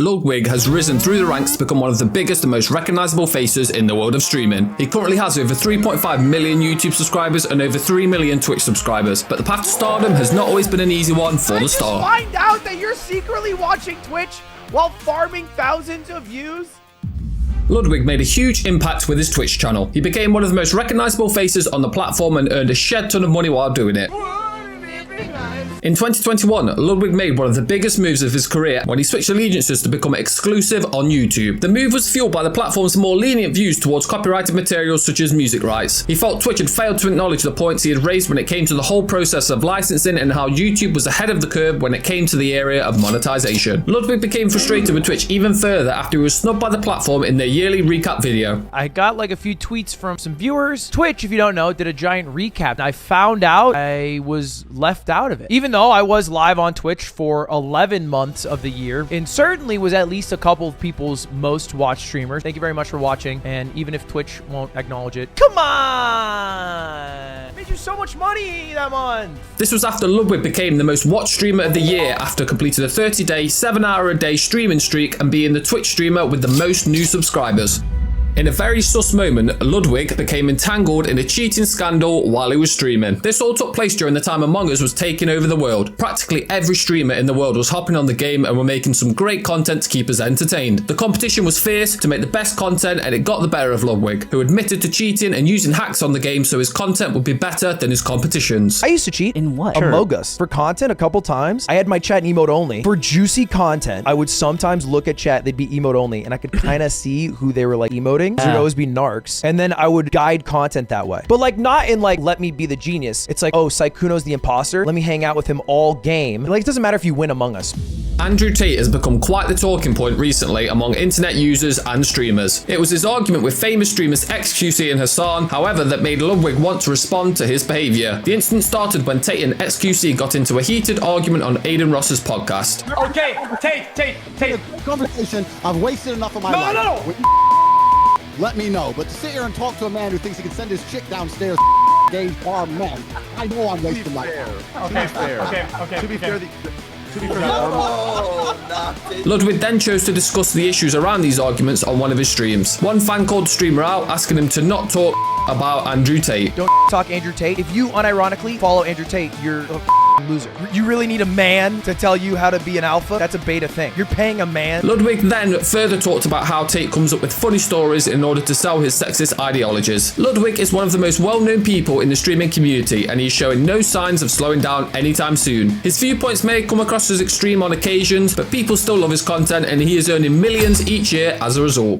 Ludwig has risen through the ranks to become one of the biggest and most recognizable faces in the world of streaming. He currently has over 3.5 million YouTube subscribers and over 3 million Twitch subscribers, but the path to stardom has not always been an easy one for the star. Find out that you're secretly watching Twitch while farming thousands of views? Ludwig made a huge impact with his Twitch channel. He became one of the most recognizable faces on the platform and earned a shed ton of money while doing it. In 2021, Ludwig made one of the biggest moves of his career when he switched allegiances to become exclusive on YouTube. The move was fueled by the platform's more lenient views towards copyrighted materials such as music rights. He felt Twitch had failed to acknowledge the points he had raised when it came to the whole process of licensing and how YouTube was ahead of the curve when it came to the area of monetization. Ludwig became frustrated with Twitch even further after he was snubbed by the platform in their yearly recap video. I got like a few tweets from some viewers. Twitch, if you don't know, did a giant recap. I found out I was left out of it. Even though I was live on Twitch for 11 months of the year and certainly was at least a couple of people's most watched streamers. Thank you very much for watching. And even if Twitch won't acknowledge it, come on! Made you so much money that month. This was after Ludwig became the most watched streamer of the year after completing a 30-day, 7-hour-a-day streaming streak and being the Twitch streamer with the most new subscribers. In a very sus moment, Ludwig became entangled in a cheating scandal while he was streaming. This all took place during the time Among Us was taking over the world. Practically every streamer in the world was hopping on the game and were making some great content to keep us entertained. The competition was fierce to make the best content and it got the better of Ludwig, who admitted to cheating and using hacks on the game so his content would be better than his competition's. I used to cheat. In what? Among Us. For content a couple times. I had my chat in emote only. For juicy content, I would sometimes look at chat, they'd be emote only, and I could kind of see who they were like emoting. It would always be narcs. And then I would guide content that way. But like not in like, let me be the genius. It's like, oh, Sykkuno's the imposter. Let me hang out with him all game. Like, it doesn't matter if you win Among Us. Andrew Tate has become quite the talking point recently among internet users and streamers. It was his argument with famous streamers XQC and Hassan, however, that made Ludwig want to respond to his behavior. The incident started when Tate and XQC got into a heated argument on Aiden Ross's podcast. Okay, Tate. Conversation. I've wasted enough of my life. No. Let me know. But to sit here and talk to a man who thinks he can send his chick downstairs, gay bar men, I know I'm wasting my time. Okay. To be fair, Ludwig then chose to discuss the issues around these arguments on one of his streams. One fan called the streamer out, asking him to not talk about Andrew Tate. Don't talk Andrew Tate. If you unironically follow Andrew Tate, you're a loser. You really need a man to tell you how to be an alpha? That's a beta thing. You're paying a man. Ludwig then further talked about how Tate comes up with funny stories in order to sell his sexist ideologies. Ludwig is one of the most well-known people in the streaming community and he's showing no signs of slowing down anytime soon. His viewpoints may come across as extreme on occasions, but people still love his content and he is earning millions each year as a result.